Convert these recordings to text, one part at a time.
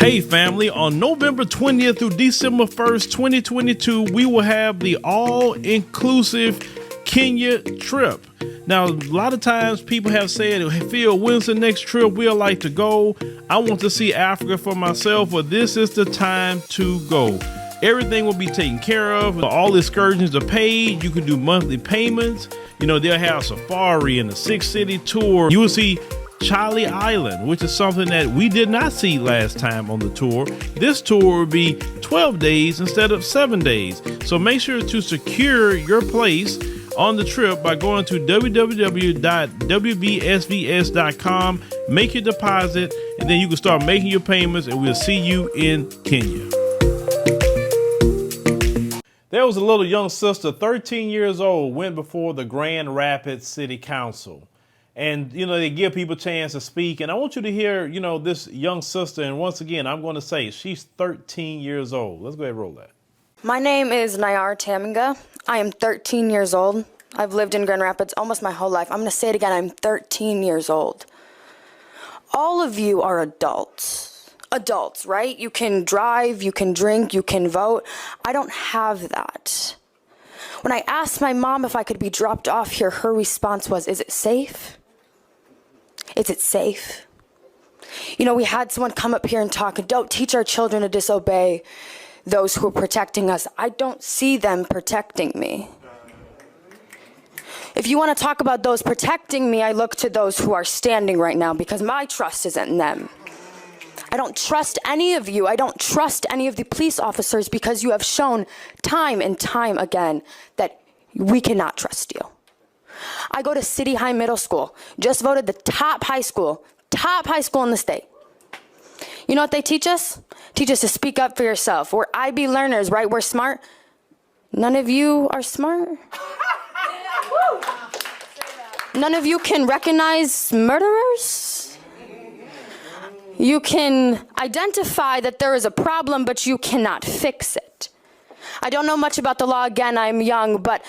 Hey family, on November 20th through December 1st, 2022, we will have the all-inclusive Kenya trip. Now, a lot of times people have said, hey, Phil, when's the next trip we'd like to go? I want to see Africa for myself, but this is the time to go. Everything will be taken care of. All excursions are paid. You can do monthly payments. You know, they'll have safari and a 6-city tour. You will see Charlie Island, which is something that we did not see last time on the tour. This tour will be 12 days instead of 7 days. So make sure to secure your place on the trip by going to www.wbsvs.com, make your deposit, and then you can start making your payments, and we'll see you in Kenya. There was a little young sister, 13 years old, went before the Grand Rapids City Council. And, you know, they give people a chance to speak. And I want you to hear, you know, this young sister. And once again, I'm going to say she's 13 years old. Let's go ahead and roll that. My name is Nayar Taminga. I am 13 years old. I've lived in Grand Rapids almost my whole life. I'm going to say it again. I'm 13 years old. All of you are adults. Adults, right? You can drive, you can drink, you can vote. I don't have that. When I asked my mom if I could be dropped off here, her response was, is it safe? Is it safe? You know, we had someone come up here and talk, and don't teach our children to disobey those who are protecting us. I don't see them protecting me. If you want to talk about those protecting me, I look to those who are standing right now because my trust isn't in them. I don't trust any of you. I don't trust any of the police officers because you have shown time and time again that we cannot trust you. I go to City High Middle School, just voted the top high school in the state. You know what they teach us? Teach us to speak up for yourself. We're IB learners, right? We're smart. None of you are smart. None of you can recognize murderers. You can identify that there is a problem, but you cannot fix it. I don't know much about the law. Again, I'm young, but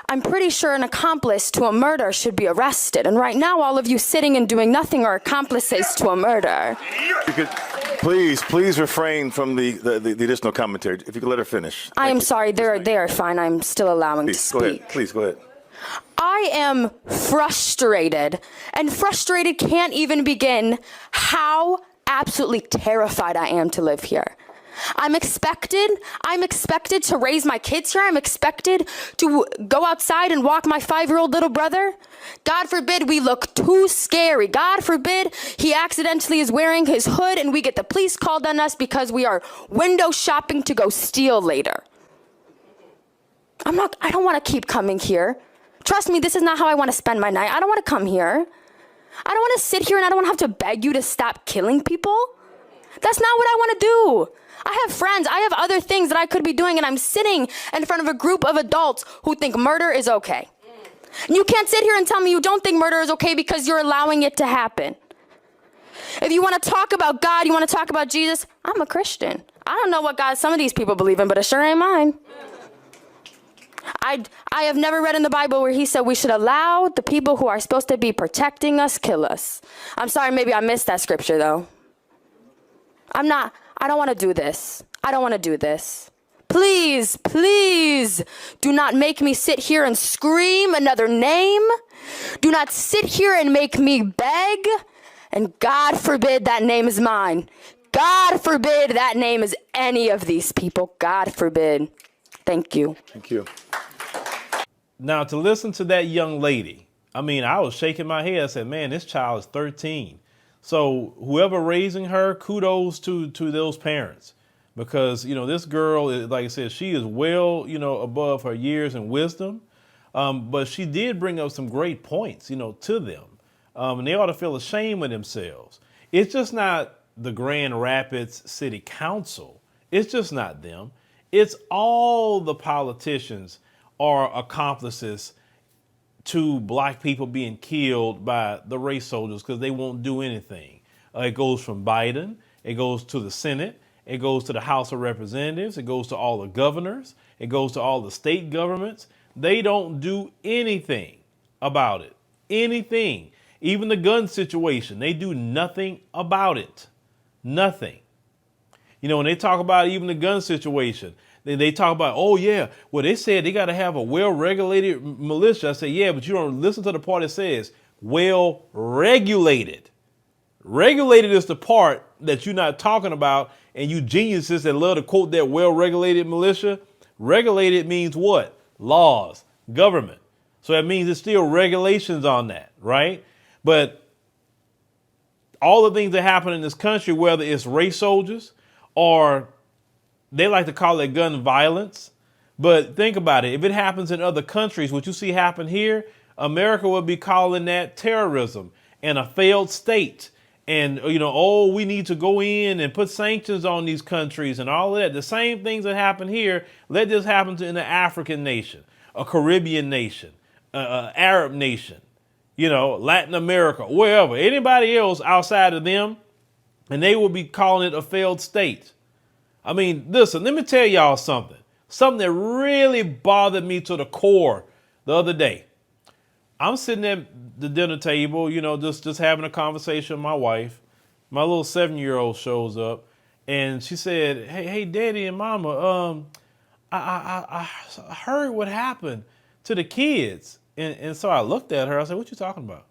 I'm pretty sure an accomplice to a murder should be arrested. And right now, all of you sitting and doing nothing are accomplices to a murder. You could, please refrain from the additional commentary. If you could let her finish. I am sorry. They are fine. I'm still allowing to speak. Go ahead. Please, go ahead. I am frustrated, and frustrated can't even begin how absolutely terrified I am to live here. I'm expected to raise my kids here. I'm expected to go outside and walk my 5-year-old little brother. God forbid we look too scary. God forbid he accidentally is wearing his hood and we get the police called on us because we are window shopping to go steal later. I don't want to keep coming here. Trust me, this is not how I want to spend my night. I don't want to come here. I don't want to sit here and I don't want to have to beg you to stop killing people. That's not what I want to do. I have friends, I have other things that I could be doing, and I'm sitting in front of a group of adults who think murder is okay. And you can't sit here and tell me you don't think murder is okay because you're allowing it to happen. If you want to talk about God, you want to talk about Jesus, I'm a Christian. I don't know what God some of these people believe in, but it sure ain't mine. I have never read in the Bible where he said we should allow the people who are supposed to be protecting us kill us. I'm sorry, maybe I missed that scripture though. I don't want to do this. I don't want to do this. Please, please do not make me sit here and scream another name. Do not sit here and make me beg. And God forbid that name is mine. God forbid that name is any of these people. God forbid. Thank you. Thank you. Now, to listen to that young lady, I mean, I was shaking my head. I said, man, this child is 13. So whoever raising her, kudos to those parents, because, you know, this girl, like I said, she is well, you know, above her years and wisdom. But she did bring up some great points, you know, to them. And they ought to feel ashamed of themselves. It's just not the Grand Rapids City Council. It's just not them. It's all the politicians are accomplices to black people being killed by the race soldiers because they won't do anything. It goes from Biden, it goes to the Senate, it goes to the House of Representatives, it goes to all the governors, it goes to all the state governments. They don't do anything about it. Anything. Even the gun situation, they do nothing about it. Nothing. When they talk about even the gun situation, then they talk about, oh yeah, well they said they got to have a well-regulated militia. I say, yeah, but you don't listen to the part that says well-regulated. Regulated is the part that you're not talking about, and you geniuses that love to quote that well-regulated militia. Regulated means what? Laws, government. So that means there's still regulations on that, right? But all the things that happen in this country, whether it's race soldiers or they like to call it gun violence. But think about it. If it happens in other countries, what you see happen here, America would be calling that terrorism and a failed state. And, we need to go in and put sanctions on these countries and all of that. The same things that happen here, let this happen in an African nation, a Caribbean nation, Arab nation, Latin America, wherever, anybody else outside of them, and they will be calling it a failed state. I mean, listen, let me tell y'all something that really bothered me to the core the other day. I'm sitting at the dinner table, just having a conversation with my wife. My little 7-year-old shows up and she said, hey, daddy and mama, I heard what happened to the kids. And so I looked at her. I said, what you talking about?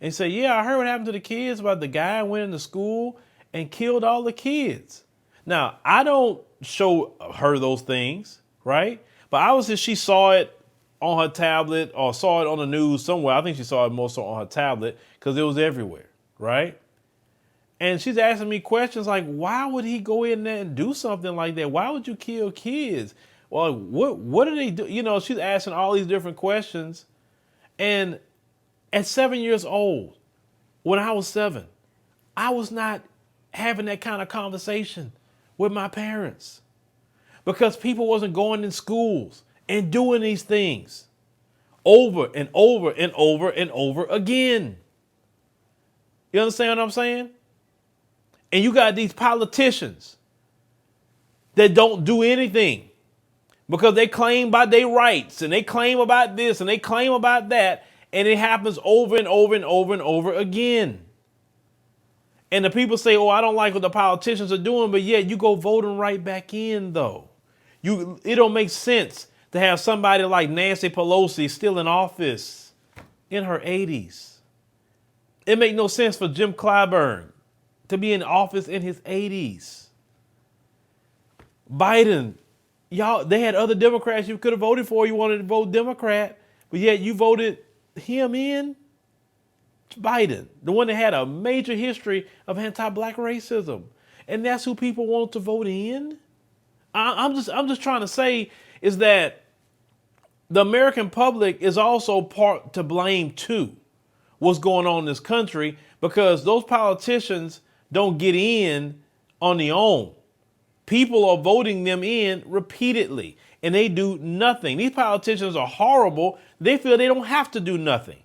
And she said, yeah, I heard what happened to the kids about the guy went into school and killed all the kids. Now, I don't show her those things, right? But obviously she saw it on her tablet or saw it on the news somewhere. I think she saw it more so on her tablet because it was everywhere, right? And she's asking me questions like, why would he go in there and do something like that? Why would you kill kids? Well, what do they do? She's asking all these different questions. And at 7 years old, when I was 7, I was not having that kind of conversation with my parents because people wasn't going in schools and doing these things over and over and over and over again. You understand what I'm saying? And you got these politicians that don't do anything because they claim by their rights and they claim about this and they claim about that. And it happens over and over and over and over again. And the people say, oh, I don't like what the politicians are doing, but yet you go voting right back in, though. It don't make sense to have somebody like Nancy Pelosi still in office in her 80s. It make no sense for Jim Clyburn to be in office in his 80s. Biden, they had other Democrats you could have voted for. You wanted to vote Democrat, but yet you voted him in. Biden, the one that had a major history of anti-black racism. And that's who people want to vote in. I'm just trying to say is that the American public is also part to blame too. What's going on in this country because those politicians don't get in on their own. People are voting them in repeatedly and they do nothing. These politicians are horrible. They feel they don't have to do nothing.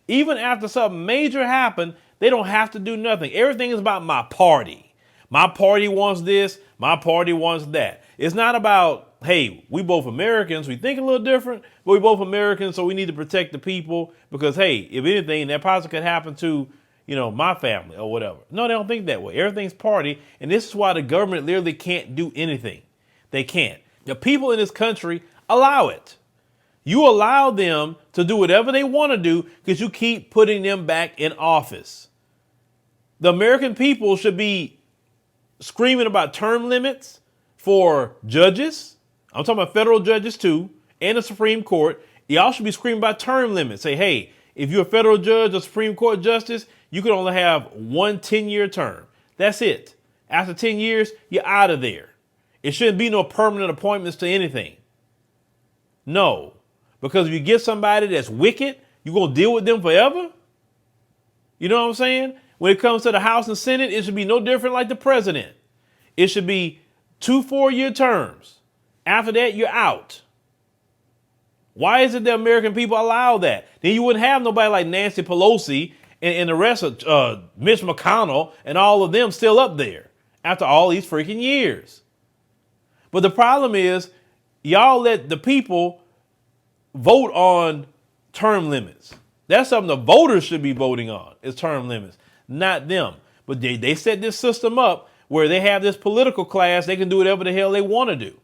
Even after something major happened, they don't have to do nothing. Everything is about my party. My party wants this. My party wants that. It's not about, hey, we both Americans. We think a little different, but we both Americans, so we need to protect the people because, hey, if anything, that possibly could happen to, my family or whatever. No, they don't think that way. Everything's party, and this is why the government literally can't do anything. They can't. The people in this country allow it. You allow them to do whatever they want to do because you keep putting them back in office. The American people should be screaming about term limits for judges. I'm talking about federal judges too, and the Supreme Court. Y'all should be screaming about term limits. Say, hey, if you're a federal judge or Supreme Court justice, you can only have one 10-year term. That's it. After 10 years, you're out of there. It shouldn't be no permanent appointments to anything. No. Because if you get somebody that's wicked, you're going to deal with them forever? You know what I'm saying? When it comes to the House and Senate, it should be no different like the president. It should be 2 4-year terms. After that, you're out. Why is it that American people allow that? Then you wouldn't have nobody like Nancy Pelosi and the rest of Mitch McConnell and all of them still up there after all these freaking years. But the problem is y'all let the people vote on term limits. That's something the voters should be voting on is term limits, not them. But they set this system up where they have this political class, they can do whatever the hell they want to do.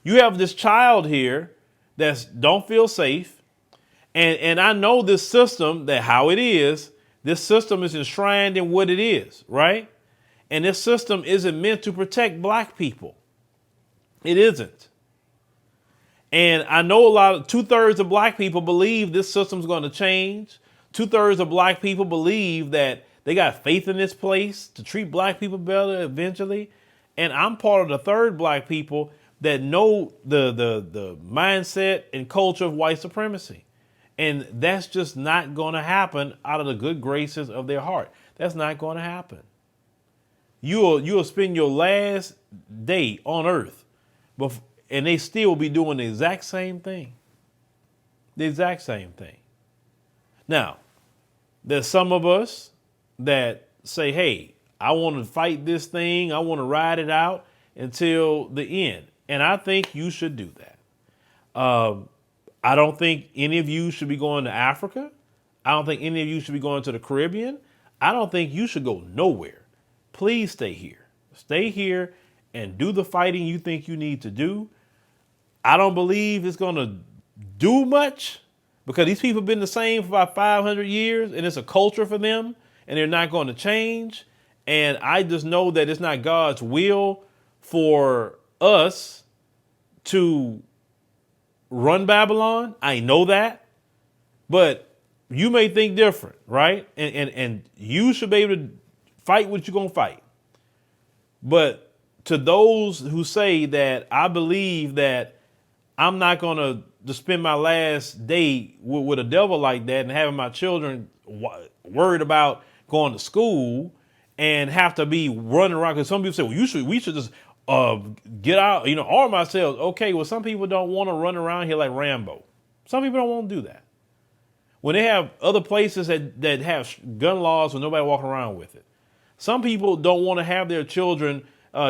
You have this child here that don't feel safe. And I know this system, that how it is, this system is enshrined in what it is, right? And this system isn't meant to protect black people. It isn't. And I know 2/3 of black people believe this system's going to change. 2/3 of black people believe that they got faith in this place to treat black people better eventually. And I'm part of the third black people that know the mindset and culture of white supremacy. And that's just not going to happen out of the good graces of their heart. That's not going to happen. You'll spend your last day on earth, and they still be doing the exact same thing. The exact same thing. Now, there's some of us that say, hey, I want to fight this thing. I want to ride it out until the end. And I think you should do that. I don't think any of you should be going to Africa. I don't think any of you should be going to the Caribbean. I don't think you should go nowhere. Please stay here. Stay here and do the fighting you think you need to do. I don't believe it's going to do much because these people have been the same for about 500 years and it's a culture for them and they're not going to change. And I just know that it's not God's will for us to run Babylon. I know that, but you may think different, right? And you should be able to fight what you're going to fight. But to those who say that I believe that I'm not going to spend my last day with a devil like that and having my children worried about going to school and have to be running around. Because some people say, well, we should just get out, arm ourselves. Okay, well, some people don't want to run around here like Rambo. Some people don't want to do that. When they have other places that have gun laws where nobody walking around with it. Some people don't want to have their children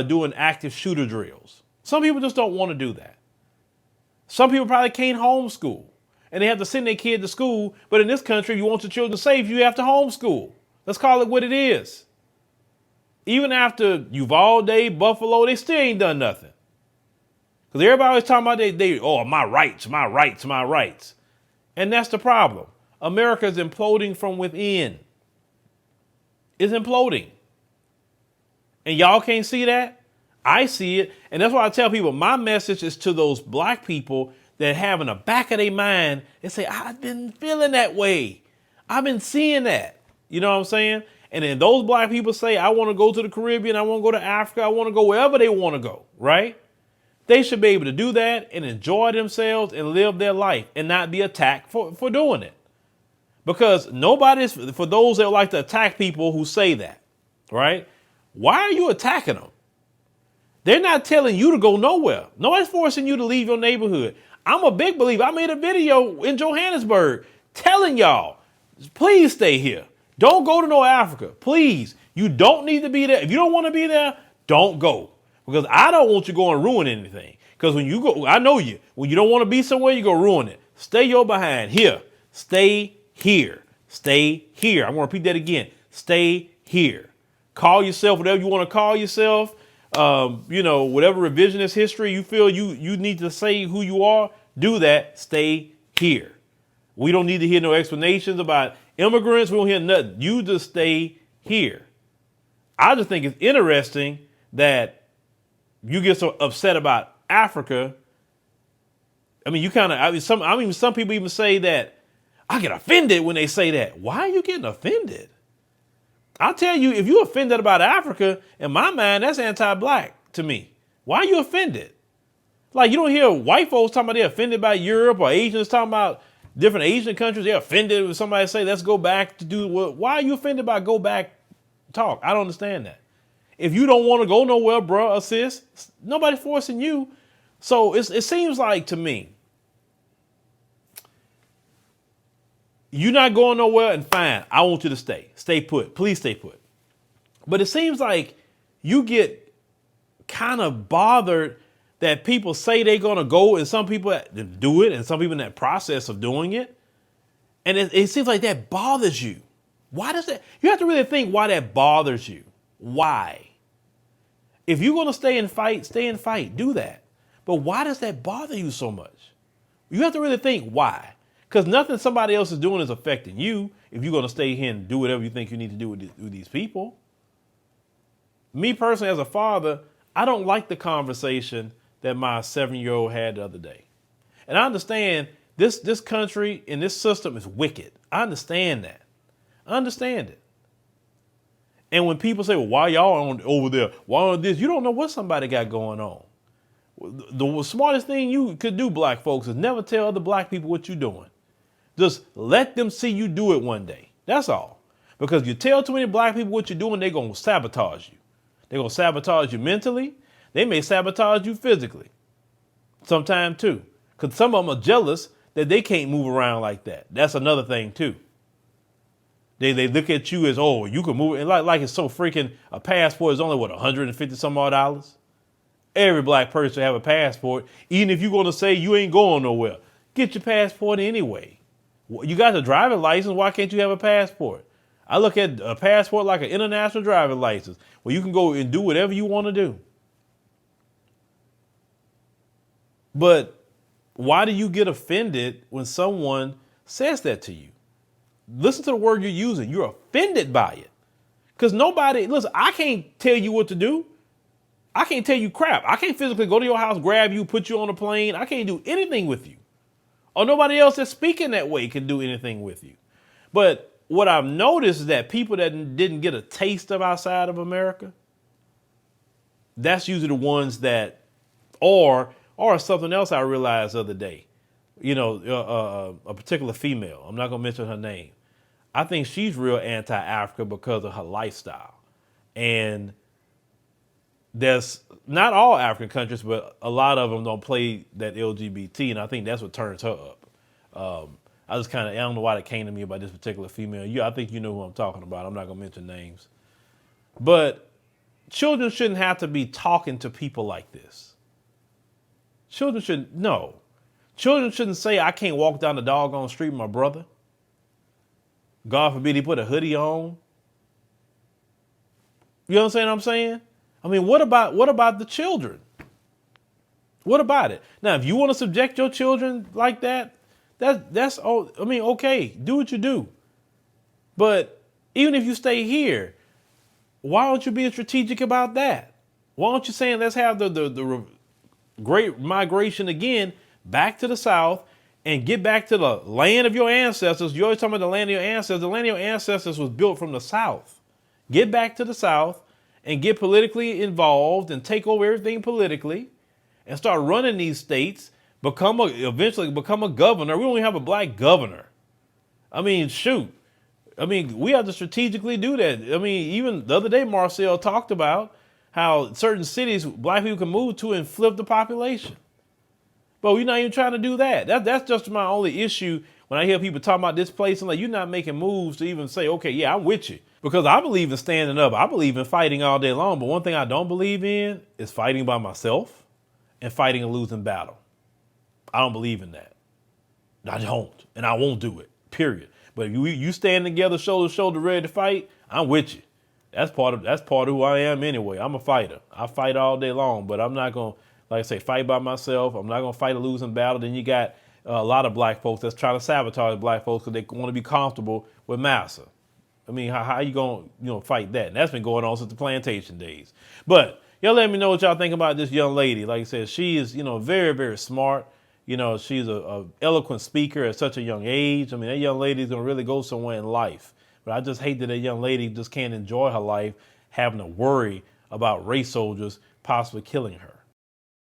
doing active shooter drills. Some people just don't want to do that. Some people probably can't homeschool and they have to send their kid to school. But in this country, if you want your children safe, you have to homeschool. Let's call it what it is. Even after Uvalde, Buffalo, they still ain't done nothing. Because everybody always talking about my rights, my rights, my rights. And that's the problem. America is imploding from within. It's imploding. And y'all can't see that? I see it. And that's why I tell people my message is to those black people that have in the back of their mind and say, I've been feeling that way. I've been seeing that. You know what I'm saying? And then those black people say, I want to go to the Caribbean. I want to go to Africa. I want to go wherever they want to go. Right? They should be able to do that and enjoy themselves and live their life and not be attacked for doing it. Because nobody's, for those that like to attack people who say that, right? Why are you attacking them? They're not telling you to go nowhere. Nobody's forcing you to leave your neighborhood. I'm a big believer. I made a video in Johannesburg telling y'all, please stay here. Don't go to no Africa. Please. You don't need to be there. If you don't want to be there, don't go. Because I don't want you to go and ruin anything. Because when you go, I know you. When you don't want to be somewhere, you go ruin it. Stay your behind here. Stay here. Stay here. I'm going to repeat that again. Stay here. Call yourself whatever you want to call yourself. Whatever revisionist history you feel you need to say who you are, do that. Stay here. We don't need to hear no explanations about immigrants. We don't hear nothing. You just stay here. I just think it's interesting that you get so upset about Africa. I mean, some people even say that I get offended when they say that. Why are you getting offended? I'll tell you, if you're offended about Africa, in my mind, that's anti-black to me. Why are you offended? Like, you don't hear white folks talking about they're offended by Europe or Asians talking about different Asian countries. They're offended when somebody say, let's go back to do what? Why are you offended by go back talk? I don't understand that. If you don't want to go nowhere, bro or sis, nobody's forcing you. So it seems like to me, you're not going nowhere and fine. I want you to stay. Stay put. Please stay put. But it seems like you get kind of bothered that people say they're going to go and some people do it and some people in that process of doing it. And it seems like that bothers you. Why does that? You have to really think why that bothers you. Why? If you're going to stay and fight, do that. But why does that bother you so much? You have to really think why. Because nothing somebody else is doing is affecting you if you're going to stay here and do whatever you think you need to do with these people. Me personally, as a father, I don't like the conversation that my 7-year-old had the other day. And I understand this country and this system is wicked. I understand that. I understand it. And when people say, well, why y'all on over there? Why on this? You don't know what somebody got going on. The smartest thing you could do, black folks, is never tell other black people what you're doing. Just let them see you do it one day. That's all. Because you tell too many black people what you're doing, they're going to sabotage you. They're going to sabotage you mentally. They may sabotage you physically. Sometime too. Because some of them are jealous that they can't move around like that. That's another thing too. They look at you as, oh, you can move it. And like it's so freaking, a passport is only, what, 150 some odd dollars? Every black person should have a passport. Even if you're going to say you ain't going nowhere, get your passport anyway. You got a driving license. Why can't you have a passport? I look at a passport like an international driving license where you can go and do whatever you want to do. But why do you get offended when someone says that to you? Listen to the word you're using. You're offended by it. Because nobody, listen, I can't tell you what to do. I can't tell you crap. I can't physically go to your house, grab you, put you on a plane. I can't do anything with you. Or nobody else that's speaking that way can do anything with you. But what I've noticed is that people that didn't get a taste of outside of America, that's usually the ones that, or something else I realized the other day. You know, a particular female, I'm not going to mention her name. I think she's real anti-Africa because of her lifestyle. And there's not all African countries, but a lot of them don't play that LGBT, and I think that's what turns her up. I just I don't know why that came to me about this particular female. I think you know who I'm talking about. I'm not going to mention names. But children shouldn't have to be talking to people like this. Children shouldn't say, I can't walk down the doggone street with my brother. God forbid he put a hoodie on. You understand what I'm saying? I mean, what about the children? What about it? Now, if you want to subject your children like that's all. I mean, okay, do what you do. But even if you stay here, why don't you be strategic about that? Why don't you say, let's have the great migration again back to the South and get back to the land of your ancestors. You're always talking about the land of your ancestors. The land of your ancestors was built from the South. Get back to the South and get politically involved and take over everything politically and start running these states, eventually become a governor. We don't even have a black governor. I mean, shoot. I mean, we have to strategically do that. I mean, even the other day, Marcel talked about how certain cities black people can move to and flip the population. But we're not even trying to do that. That's just my only issue when I hear people talking about this place. I'm like, you're not making moves to even say, okay, yeah, I'm with you. Because I believe in standing up. I believe in fighting all day long. But one thing I don't believe in is fighting by myself and fighting a losing battle. I don't believe in that. I don't. And I won't do it, period. But if you stand together, shoulder to shoulder, ready to fight, I'm with you. That's part of who I am anyway. I'm a fighter. I fight all day long, but I'm not going to, like I say, fight by myself. I'm not going to fight a losing battle. Then you got a lot of black folks that's trying to sabotage black folks because they want to be comfortable with massa. I mean, how you going to fight that? And that's been going on since the plantation days. But y'all let me know what y'all think about this young lady. Like I said, she is, very, very smart. She's a eloquent speaker at such a young age. I mean, that young lady is going to really go somewhere in life. But I just hate that young lady just can't enjoy her life having to worry about race soldiers possibly killing her.